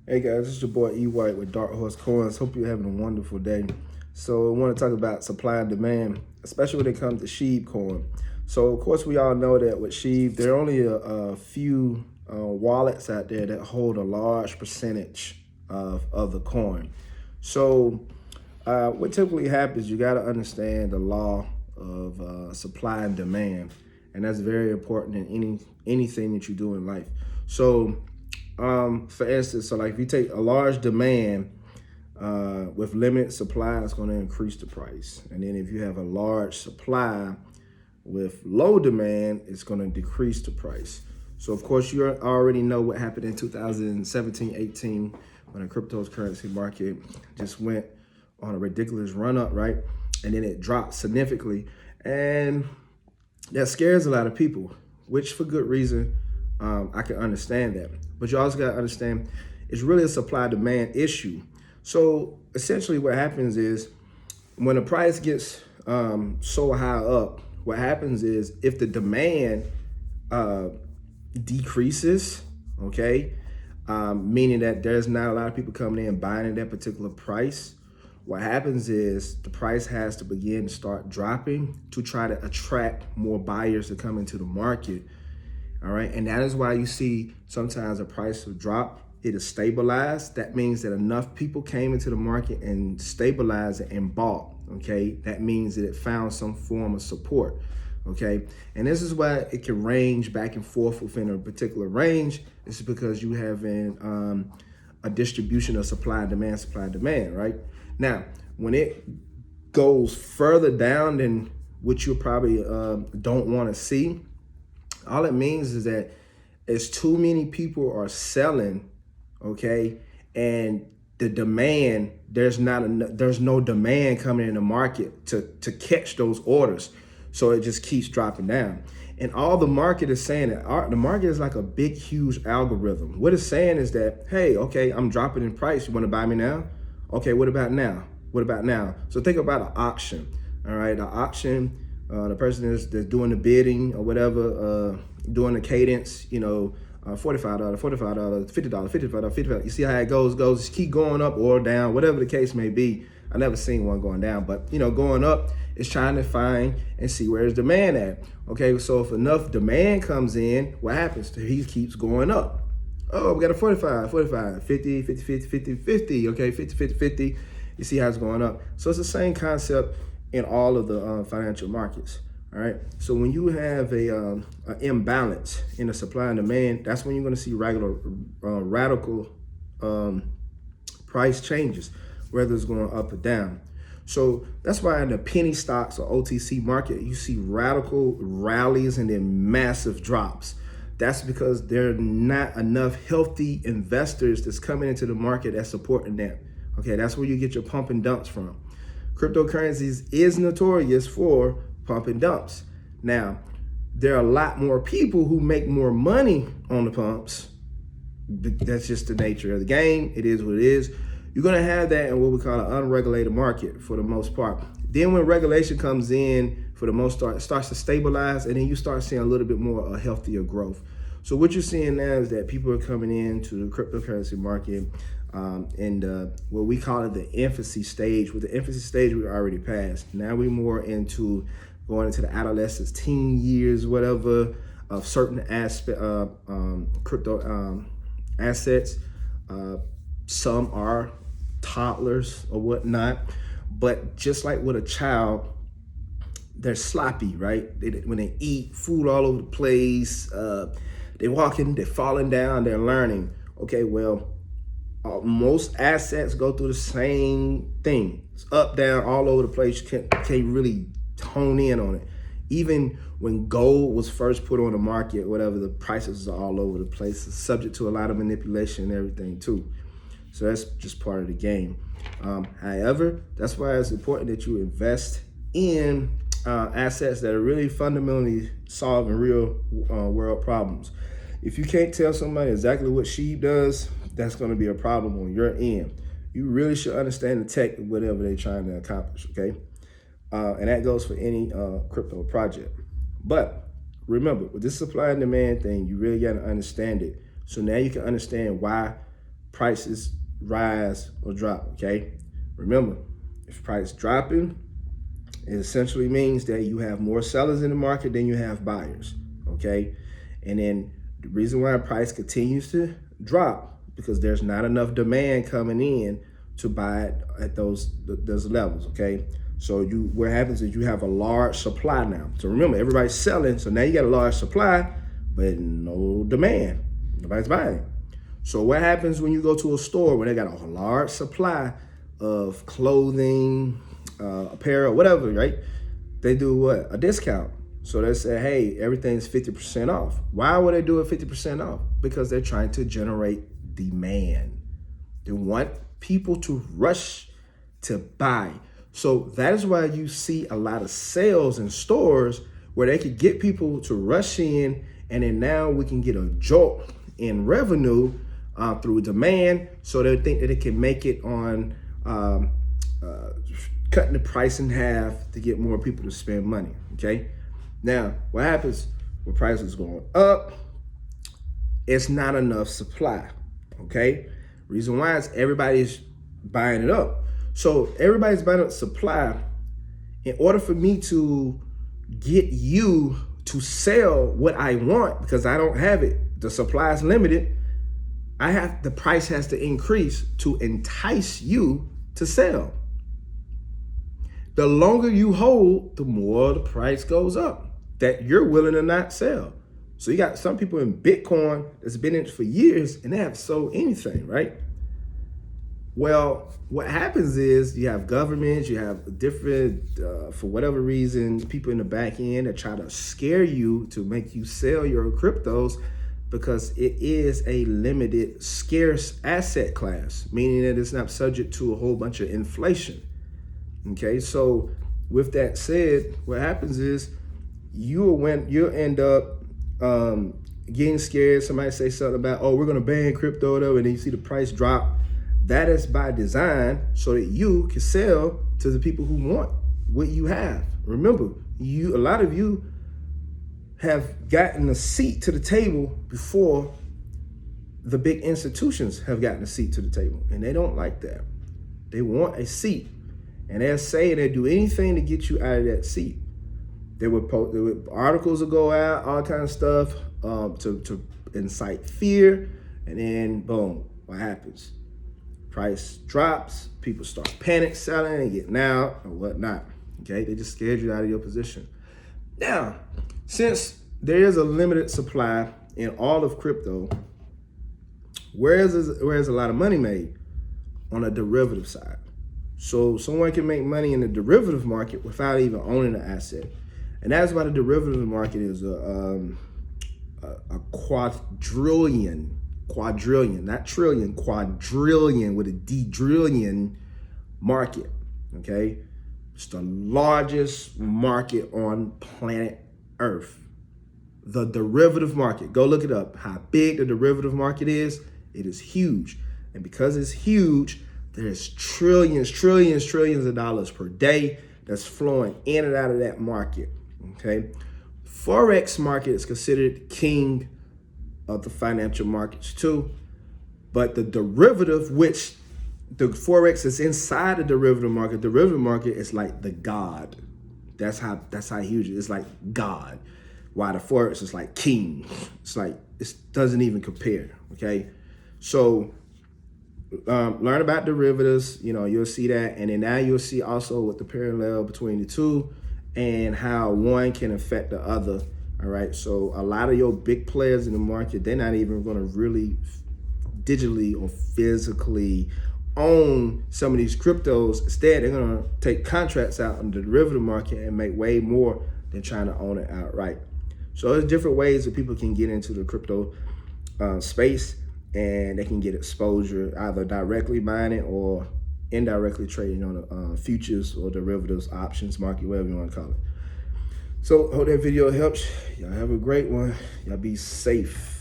Hey guys, this is your boy E White with Dark Horse Coins. Hope you're having a wonderful day. So I want to talk about supply and demand, especially when it comes to SHIB coin. So of course we all know that with SHIB, there are only a few wallets out there that hold a large percentage of the coin. So what typically happens, you got to understand the law of supply and demand, and that's very important in anything that you do in life. So for instance, so like if you take a large demand with limited supply, it's going to increase the price. And then if you have a large supply with low demand, it's going to decrease the price. So of course, you already know what happened in 2017-18 when the cryptocurrency market just went on a ridiculous run up, right? And then it dropped significantly. And that scares a lot of people, which for good reason. I can understand that. But you also got to understand it's really a supply demand issue. So essentially what happens is when the price gets so high up, what happens is if the demand decreases, okay, meaning that there's not a lot of people coming in buying at that particular price, what happens is the price has to begin to start dropping to try to attract more buyers to come into the market. All right, and that is why you see sometimes the price will drop, it is stabilized. That means that enough people came into the market and stabilized it and bought, okay? That means that it found some form of support, okay? And this is why it can range back and forth within a particular range. It's because you have a distribution of supply and demand, right? Now, when it goes further down than what you probably don't want to see, all it means is that as too many people are selling, okay, and the demand, there's no demand coming in the market to catch those orders. So it just keeps dropping down. And all the market is saying that the market is like a big, huge algorithm. What it's saying is that, hey, okay, I'm dropping in price. You want to buy me now? Okay, what about now? What about now? So think about an auction. All right, the auction, the person that's doing the bidding or whatever, doing the cadence, you know, $45, $45, $50, $55, $55. You see how it goes, just keep going up or down, whatever the case may be. I never seen one going down, but you know, going up is trying to find and see where there's demand at. Okay, so if enough demand comes in, what happens? He keeps going up. Oh, we got a 45, 50, 50, 50, 50, 50, okay, 50, 50, 50. You see how it's going up. So it's the same concept in all of the financial markets. All right. So when you have a imbalance in the supply and demand, that's when you're going to see radical price changes, whether it's going up or down. So that's why in the penny stocks or OTC market, you see radical rallies and then massive drops. That's because there are not enough healthy investors that's coming into the market that's supporting that. Okay, that's where you get your pump and dumps from. Cryptocurrencies is notorious for pump and dumps. Now, there are a lot more people who make more money on the pumps. That's just the nature of the game. It is what it is. You're going to have that in what we call an unregulated market for the most part. Then when regulation comes in, for the most part, it starts to stabilize, and then you start seeing a little bit more a healthier growth. So what you're seeing now is that people are coming into the cryptocurrency market and what we call it the infancy stage. With the infancy stage, we already passed. Now we're more into going into the adolescence, teen years, whatever, of certain aspect crypto assets. Some are toddlers or whatnot, but just like with a child, they're sloppy, right? When they eat, food all over the place, they're walking, they're falling down, they're learning. Okay, well, most assets go through the same thing. It's up, down, all over the place. You can't really hone in on it. Even when gold was first put on the market, whatever, the prices are all over the place. It's subject to a lot of manipulation and everything too. So that's just part of the game. However, that's why it's important that you invest in assets that are really fundamentally solving real world problems. If you can't tell somebody exactly what SHIB does, that's going to be a problem on your end. You really should understand the tech of whatever they're trying to accomplish, okay? And that goes for any crypto project. But remember, with this supply and demand thing, you really got to understand it. So now you can understand why prices rise or drop, okay? Remember, if price dropping, it essentially means that you have more sellers in the market than you have buyers, okay? And then the reason why price continues to drop, because there's not enough demand coming in to buy it at those levels, okay? So what happens is you have a large supply now. So remember, everybody's selling, so now you got a large supply, but no demand. Nobody's buying. So what happens when you go to a store where they got a large supply of clothing, apparel, whatever, right? They do what? A discount. So they say, hey, everything's 50% off. Why would they do it 50% off? Because they're trying to generate demand. They want people to rush to buy. So that is why you see a lot of sales in stores where they could get people to rush in, and then now we can get a jolt in revenue through demand. So they think that it can make it on cutting the price in half to get more people to spend money, okay? Now, what happens when prices going up? It's not enough supply, okay? Reason why is everybody's buying it up. So everybody's buying up supply. In order for me to get you to sell what I want, because I don't have it, the supply is limited, the price has to increase to entice you to sell. The longer you hold, the more the price goes up that you're willing to not sell. So you got some people in Bitcoin that's been in it for years and they haven't sold anything, right? Well, what happens is you have governments, you have different, for whatever reason, people in the back end that try to scare you to make you sell your cryptos, because it is a limited, scarce asset class, meaning that it's not subject to a whole bunch of inflation. Okay, so with that said, what happens is you'll end up getting scared. Somebody say something about, oh, we're gonna ban crypto though, and then you see the price drop. That is by design so that you can sell to the people who want what you have. Remember, a lot of you have gotten a seat to the table before the big institutions have gotten a seat to the table, and they don't like that. They want a seat, and they'll say they'll do anything to get you out of that seat. They would articles will go out, all kinds of stuff to incite fear, and then boom, what happens? Price drops, people start panic selling and getting out or whatnot. Okay, they just scared you out of your position. Now, since there is a limited supply in all of crypto, where's a lot of money made? On a derivative side. So someone can make money in the derivative market without even owning the asset. And that's why the derivative market is a quadrillion, not trillion, quadrillion with a D-drillion market, okay? It's the largest market on planet Earth. The derivative market, go look it up. How big the derivative market is, it is huge. And because it's huge, there's trillions of dollars per day that's flowing in and out of that market, okay? Forex market is considered king of the financial markets too, but the derivative, which the Forex is inside the derivative market is like the God. That's how huge it is. It's like God. While the Forex is like king. It's like, it doesn't even compare, okay? So learn about derivatives, you'll see that. And then now you'll see also what the parallel between the two and how one can affect the other. All right, so a lot of your big players in the market, they're not even going to really digitally or physically own some of these cryptos. Instead, they're going to take contracts out in the derivative market and make way more than trying to own it outright. So there's different ways that people can get into the crypto space, and they can get exposure either directly buying it or indirectly trading on the futures or derivatives, options market, whatever you want to call it. So hope that video helps. Y'all have a great one. Y'all be safe.